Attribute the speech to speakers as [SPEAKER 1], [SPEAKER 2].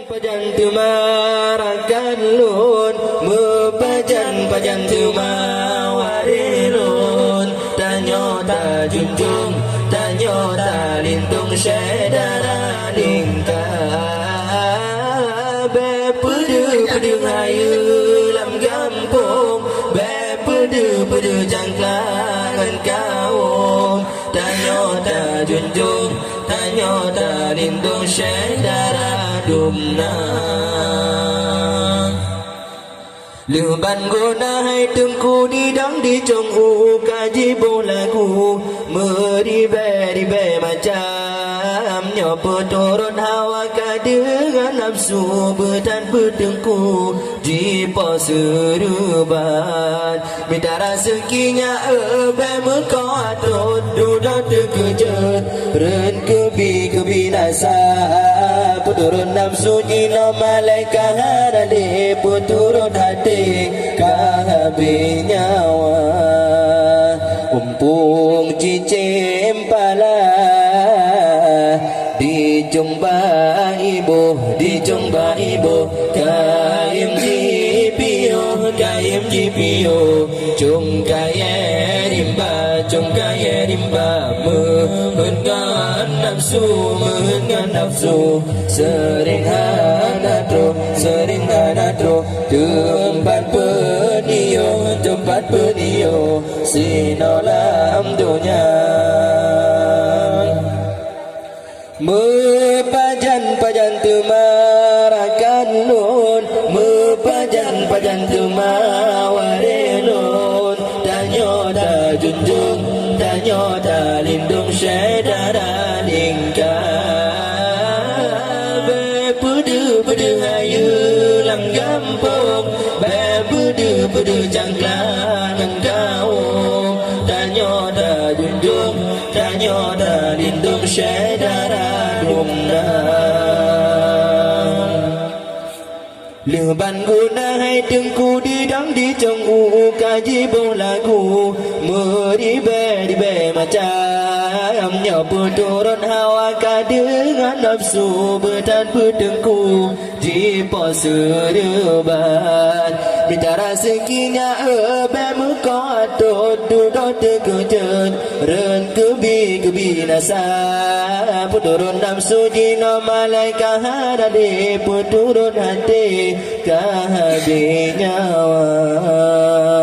[SPEAKER 1] Pajan tumarakan lun pajan tumawarilun tanyo ta junjung tanyo ta lintung syedara lingka be pedu hayu lam gampung be pedu jangklangan kaum tanyo ta junjung tanyo ta lintung syedara dumna lưu ban guna hai tungku đi đắng đi trong u ca di bô lagu mơ đi về mà cham nhỏ bơ tô ron hawa ca dengan nafsu bertan bertengku di pasuruban minta rezekinya be mơ có tốt du đó terkejut ren kebinasa puturun nafsu jino malaikat hadade puturun hati kahabi nyawa umpung cicim pala dijumpa ibu kaim jipio chung kaya rimba mengan nafsu sering hanatro tempat pedio sinolam dunia pajan tumarakan nun pajan tumawarilun tanyo da junjung tanyo da lindung syedara lingka be pedu hayu lam gampung be pedu jangklangan kaum tanyo da junjung tanyo da lindung syedara dumna lưu ban guna hai tungku đi đắng đi trong u ca di bô lagu mơ đi be mà cham nhỏ bơ tô ron hawa ca dengan nafsu bertan bertengku di pasuruban minta rezekinya be mơ có tốt du đó terkejut ren kebinasa puturun nafsu jino malaikat hadade puturun hati kahabi nyawa